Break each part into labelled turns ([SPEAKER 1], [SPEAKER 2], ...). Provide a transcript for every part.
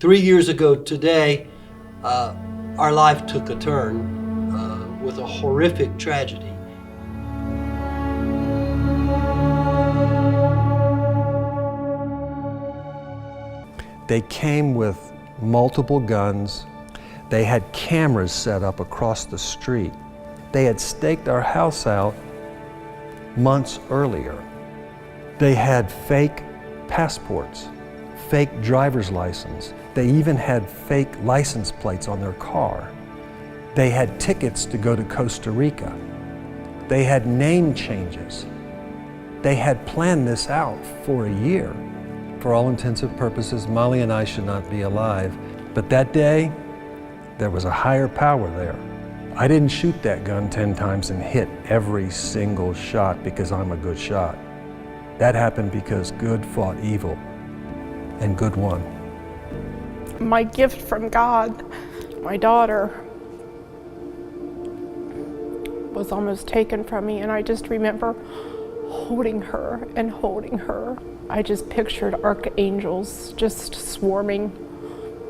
[SPEAKER 1] 3 years ago today, our life took a turn with a horrific tragedy.
[SPEAKER 2] They came with multiple guns. They had cameras set up across the street. They had staked our house out months earlier. They had fake passports, fake driver's license. They even had fake license plates on their car. They had tickets to go to Costa Rica. They had name changes. They had planned this out for a year. For all intents and purposes, Molly and I should not be alive. But that day, there was a higher power there. I didn't shoot that gun 10 times and hit every single shot because I'm a good shot. That happened because good fought evil, and good won.
[SPEAKER 3] My gift from God, my daughter, was almost taken from me, and I just remember holding her and holding her. I just pictured archangels just swarming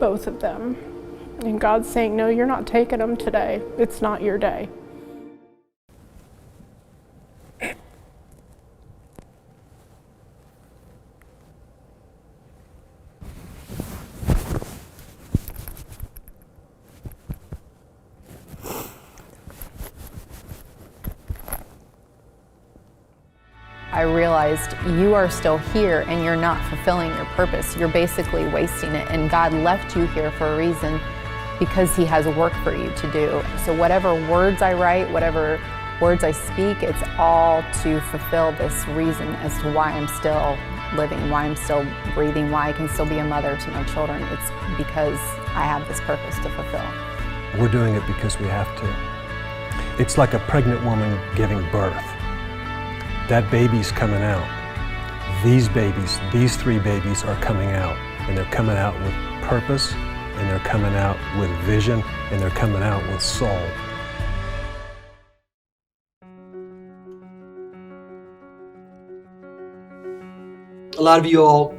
[SPEAKER 3] both of them. And God saying, no, you're not taking them today. It's not your day.
[SPEAKER 4] I realized you are still here and you're not fulfilling your purpose. You're basically wasting it, and God left you here for a reason because He has work for you to do. So whatever words I write, whatever words I speak, it's all to fulfill this reason as to why I'm still living, why I'm still breathing, why I can still be a mother to my children. It's because I have this purpose to fulfill.
[SPEAKER 2] We're doing it because we have to. It's like a pregnant woman giving birth. That baby's coming out. These babies, these 3 babies are coming out, and they're coming out with purpose, and they're coming out with vision, and they're coming out with soul.
[SPEAKER 1] A lot of you all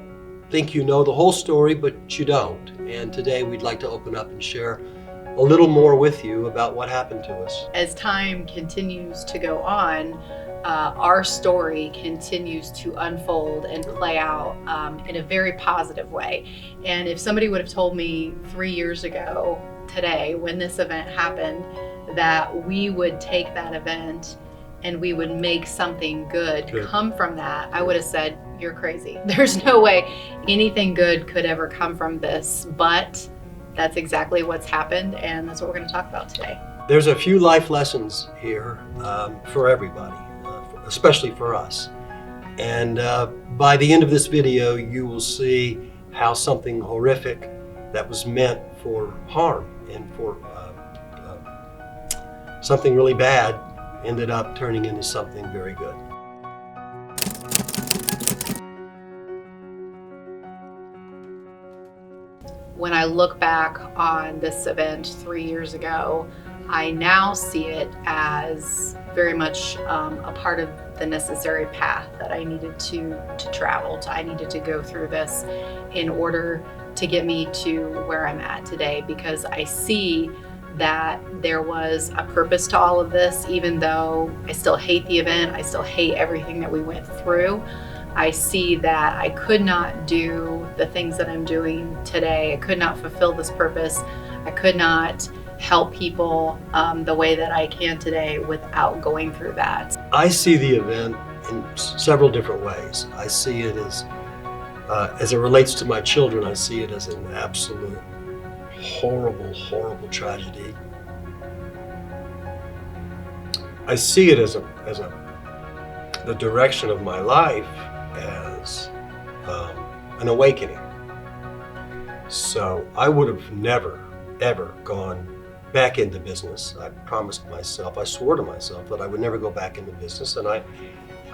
[SPEAKER 1] think you know the whole story, but you don't. And today we'd like to open up and share a little more with you about what happened to us.
[SPEAKER 5] As time continues to go on, our story continues to unfold and play out in a very positive way. And if somebody would have told me 3 years ago today, when this event happened, that we would take that event and we would make something good come from that, I would have said, you're crazy. There's no way anything good could ever come from this, but that's exactly what's happened, and that's what we're going to talk about today.
[SPEAKER 1] There's a few life lessons here for everybody, especially for us. And by the end of this video, you will see how something horrific that was meant for harm and for something really bad ended up turning into something very good.
[SPEAKER 5] When I look back on this event 3 years ago, I now see it as very much a part of the necessary path that I needed to travel. I needed to go through this in order to get me to where I'm at today, because I see that there was a purpose to all of this. Even though I still hate the event, I still hate everything that we went through, I see that I could not do the things that I'm doing today. I could not fulfill this purpose. I could not help people the way that I can today without going through that.
[SPEAKER 1] I see the event in several different ways. I see it as it relates to my children, I see it as an absolute horrible, horrible tragedy. I see it as the direction of my life as an awakening. So I would have never, ever gone back into business. I promised myself, I swore to myself that I would never go back into business, and I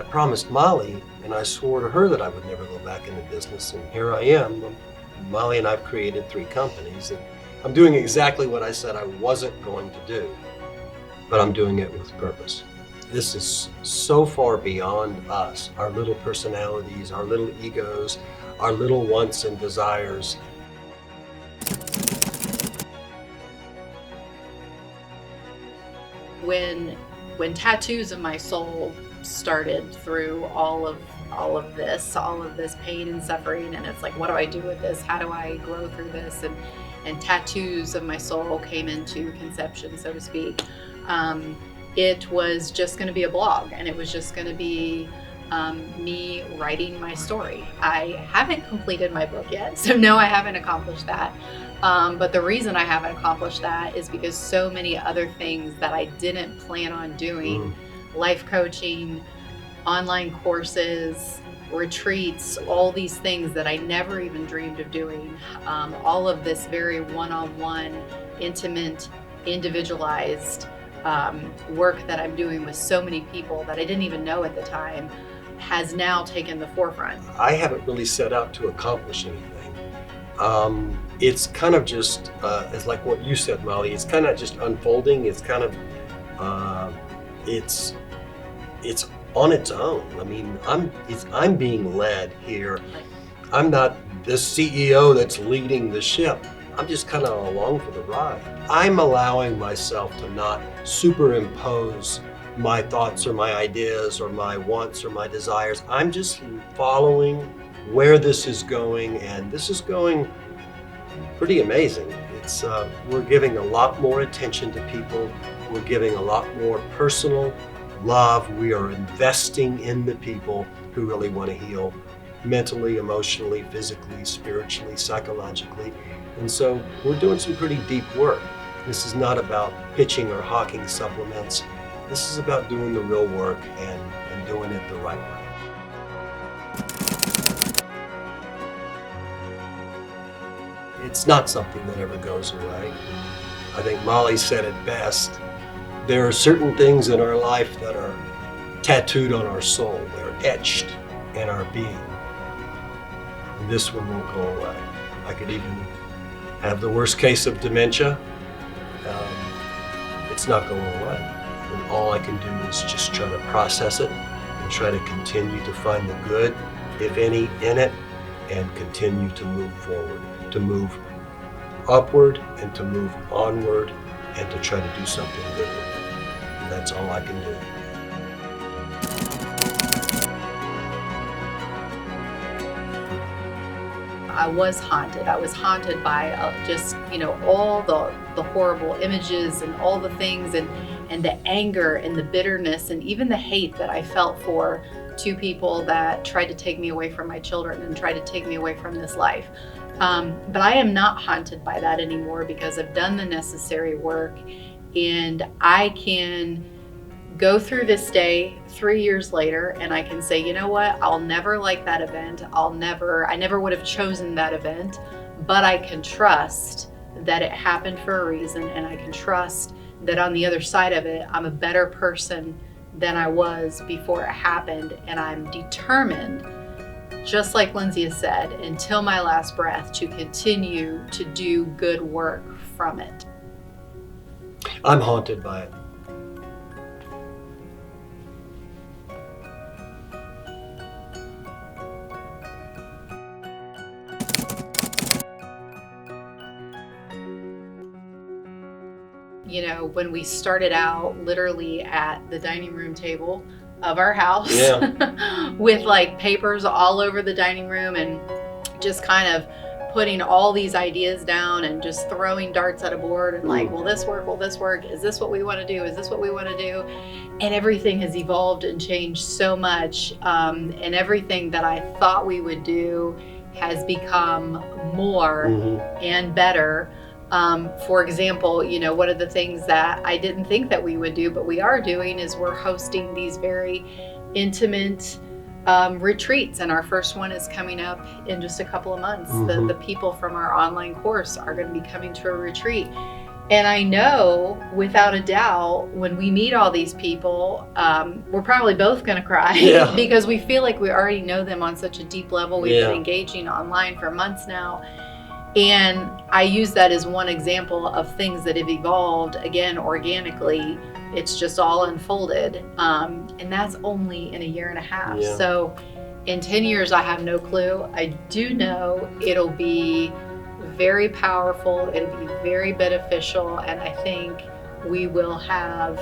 [SPEAKER 1] promised Molly and I swore to her that I would never go back into business, and here I am. Molly and I've created 3 companies, and I'm doing exactly what I said I wasn't going to do, but I'm doing it with purpose. This is so far beyond us, our little personalities, our little egos, our little wants and desires.
[SPEAKER 5] when tattoos of my soul started through all of this pain and suffering, and it's like, what do I do with this? How do I grow through this? And tattoos of my soul came into conception, so to speak. It was just going to be a blog, and it was just going to be me writing my story. I haven't completed my book yet, so no, I haven't accomplished that. But the reason I haven't accomplished that is because so many other things that I didn't plan on doing, life coaching, online courses, retreats, all these things that I never even dreamed of doing, all of this very one-on-one, intimate, individualized work that I'm doing with so many people that I didn't even know at the time has now taken the forefront.
[SPEAKER 1] I haven't really set out to accomplish anything. It's kind of just, it's like what you said, Molly, it's kind of just unfolding. It's kind of, it's on its own. I mean, I'm being led here. I'm not the CEO that's leading the ship. I'm just kind of along for the ride. I'm allowing myself to not superimpose my thoughts or my ideas or my wants or my desires. I'm just following where this is going, and this is going pretty amazing. It's we're giving a lot more attention to people. We're giving a lot more personal love. We are investing in the people who really want to heal mentally, emotionally, physically, spiritually, psychologically. And so we're doing some pretty deep work. This is not about pitching or hawking supplements. This is about doing the real work and doing it the right way. It's not something that ever goes away. I think Molly said it best. There are certain things in our life that are tattooed on our soul. They're etched in our being. And this one won't go away. I could even have the worst case of dementia. It's not going away. And all I can do is just try to process it and try to continue to find the good, if any, in it, and continue to move forward, to move upward and to move onward and to try to do something good with it. And that's all I can do.
[SPEAKER 5] I was haunted. I was haunted by just, all the horrible images and all the things and the anger and the bitterness and even the hate that I felt for two people that tried to take me away from my children and tried to take me away from this life. But I am not haunted by that anymore because I've done the necessary work, and I can go through this day 3 years later and I can say, you know what, I'll never like that event. I never would have chosen that event, but I can trust that it happened for a reason, and I can trust that on the other side of it, I'm a better person than I was before it happened, and I'm determined, just like Lindsey has said, until my last breath, to continue to do good work from it.
[SPEAKER 1] I'm haunted by it.
[SPEAKER 5] When we started out literally at the dining room table of our house, with like papers all over the dining room and just kind of putting all these ideas down and just throwing darts at a board and like, will this work? Will this work? Is this what we want to do? Is this what we want to do? And everything has evolved and changed so much. And everything that I thought we would do has become more and better. For example, one of the things that I didn't think that we would do, but we are doing, is we're hosting these very intimate retreats, and our first one is coming up in just a couple of months. The people from our online course are going to be coming to a retreat, and I know without a doubt when we meet all these people, we're probably both going to cry because we feel like we already know them on such a deep level. We've been engaging online for months now. And I use that as one example of things that have evolved, again, organically. It's just all unfolded. And that's only in a year and a half.
[SPEAKER 1] Yeah.
[SPEAKER 5] So in 10 years, I have no clue. I do know it'll be very powerful. It'll be very beneficial. And I think we will have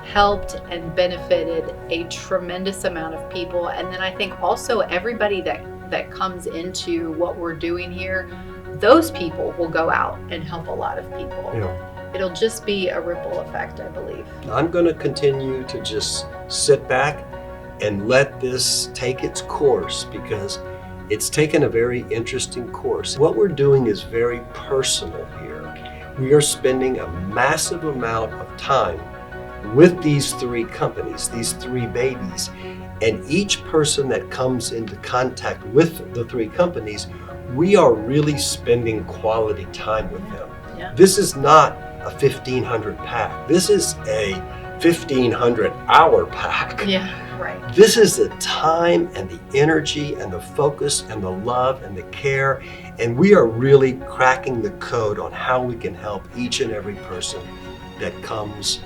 [SPEAKER 5] helped and benefited a tremendous amount of people. And then I think also everybody that comes into what we're doing here, those people will go out and help a lot of people.
[SPEAKER 1] Yeah.
[SPEAKER 5] It'll just be a ripple effect, I believe.
[SPEAKER 1] I'm going to continue to just sit back and let this take its course, because it's taken a very interesting course. What we're doing is very personal here. We are spending a massive amount of time with these three companies, these three babies, and each person that comes into contact with the three companies, we are really spending quality time with them.
[SPEAKER 5] Yeah.
[SPEAKER 1] This is not a 1,500 pack. This is a 1,500 hour pack.
[SPEAKER 5] Yeah, right.
[SPEAKER 1] This is the time and the energy and the focus and the love and the care. And we are really cracking the code on how we can help each and every person that comes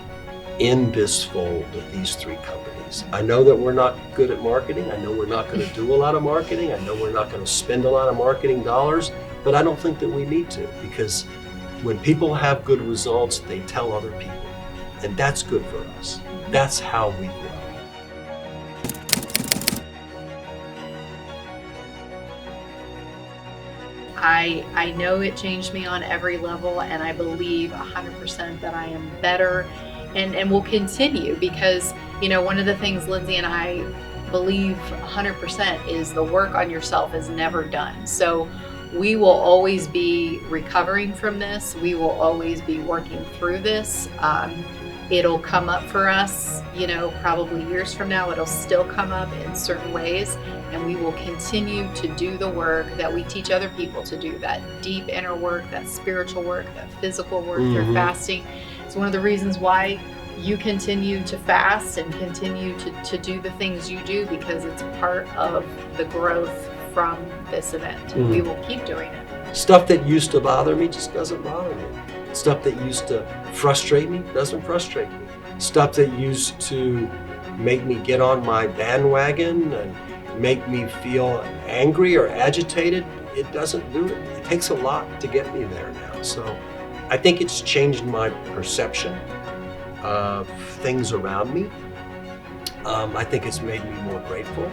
[SPEAKER 1] in this fold of these three companies. I know that we're not good at marketing. I know we're not going to do a lot of marketing. I know we're not going to spend a lot of marketing dollars, but I don't think that we need to, because when people have good results, they tell other people. And that's good for us. That's how we grow.
[SPEAKER 5] I know it changed me on every level, and I believe 100% that I am better and will continue, because, you know, one of the things Lindsey and I believe 100% is the work on yourself is never done. So we will always be recovering from this. We will always be working through this. It'll come up for us, you know, probably years from now. It'll still come up in certain ways, and we will continue to do the work that we teach other people to do, that deep inner work, that spiritual work, that physical work through fasting. It's one of the reasons why you continue to fast and continue to do the things you do, because it's part of the growth from this event. We will keep doing it.
[SPEAKER 1] Stuff that used to bother me just doesn't bother me. Stuff that used to frustrate me doesn't frustrate me. Stuff that used to make me get on my bandwagon and make me feel angry or agitated, it doesn't do it. It takes a lot to get me there now. So I think it's changed my perception of things around me. I think it's made me more grateful.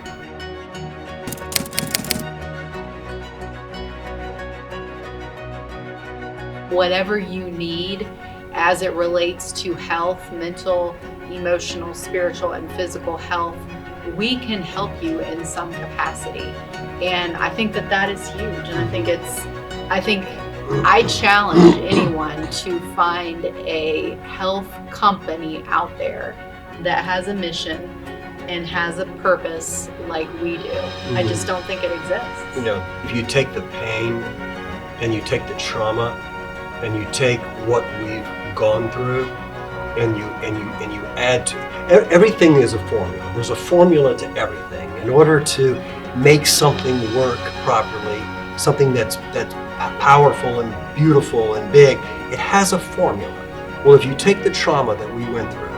[SPEAKER 5] Whatever you need as it relates to health, mental, emotional, spiritual, and physical health, we can help you in some capacity. And I think that is huge. And I challenge anyone to find a health company out there that has a mission and has a purpose like we do. I just don't think it exists.
[SPEAKER 1] You know, if you take the pain and you take the trauma and you take what we've gone through and you add to everything is a formula. There's a formula to everything. In order to make something work properly, something that's powerful and beautiful and big, it has a formula. Well, if you take the trauma that we went through,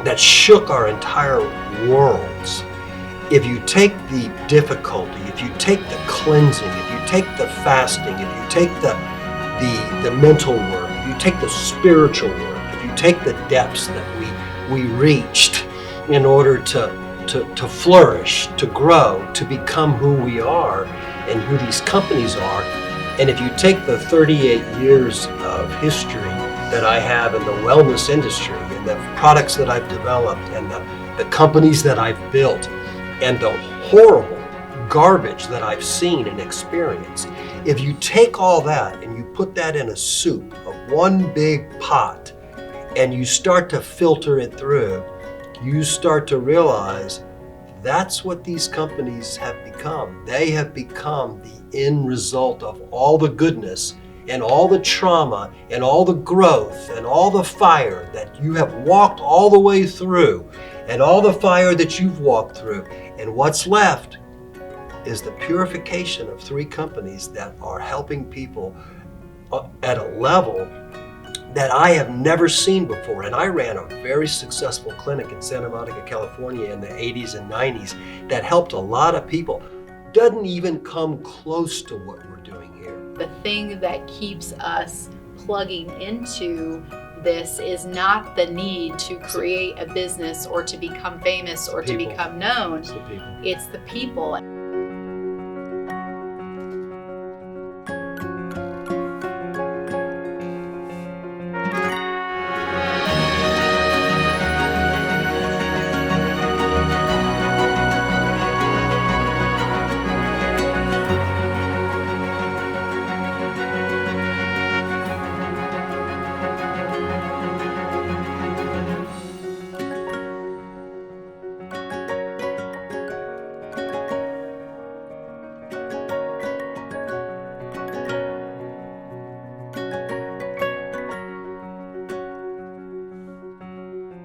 [SPEAKER 1] that shook our entire worlds, if you take the difficulty, if you take the cleansing, if you take the fasting, if you take the mental work, if you take the spiritual work, if you take the depths that we reached in order to flourish, to grow, to become who we are and who these companies are, and if you take the 38 years of history that I have in the wellness industry and the products that I've developed and the companies that I've built and the horrible garbage that I've seen and experienced, if you take all that and you put that in a soup of one big pot and you start to filter it through, you start to realize that's what these companies have become. They have become the end result of all the goodness and all the trauma and all the growth and all the fire that you have walked all the way through and all the fire that you've walked through. And what's left is the purification of three companies that are helping people at a level that I have never seen before. And I ran a very successful clinic in Santa Monica, California in the 80s and 90s that helped a lot of people. Doesn't even come close to what we're doing here.
[SPEAKER 5] The thing that keeps us plugging into this is not the need to create a business or to become famous or to
[SPEAKER 1] People.
[SPEAKER 5] become known.
[SPEAKER 1] It's the people.
[SPEAKER 5] It's the people.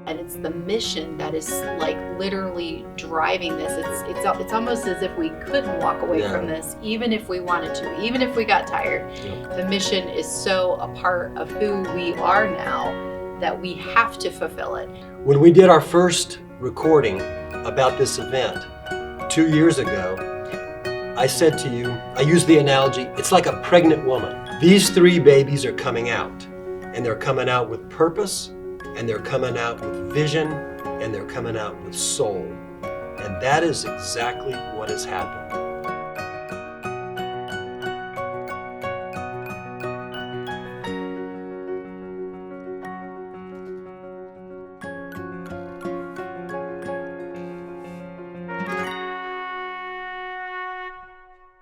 [SPEAKER 5] And it's the mission that is like literally driving this. It's almost as if we couldn't walk away
[SPEAKER 1] Yeah.
[SPEAKER 5] from this, even if we wanted to, even if we got tired.
[SPEAKER 1] Yep.
[SPEAKER 5] The mission is so a part of who we are now that we have to fulfill it.
[SPEAKER 1] When we did our first recording about this event 2 years ago, I said to you, I used the analogy, it's like a pregnant woman. These 3 babies are coming out, and they're coming out with purpose, and they're coming out with vision, and they're coming out with soul. And that is exactly what has happened.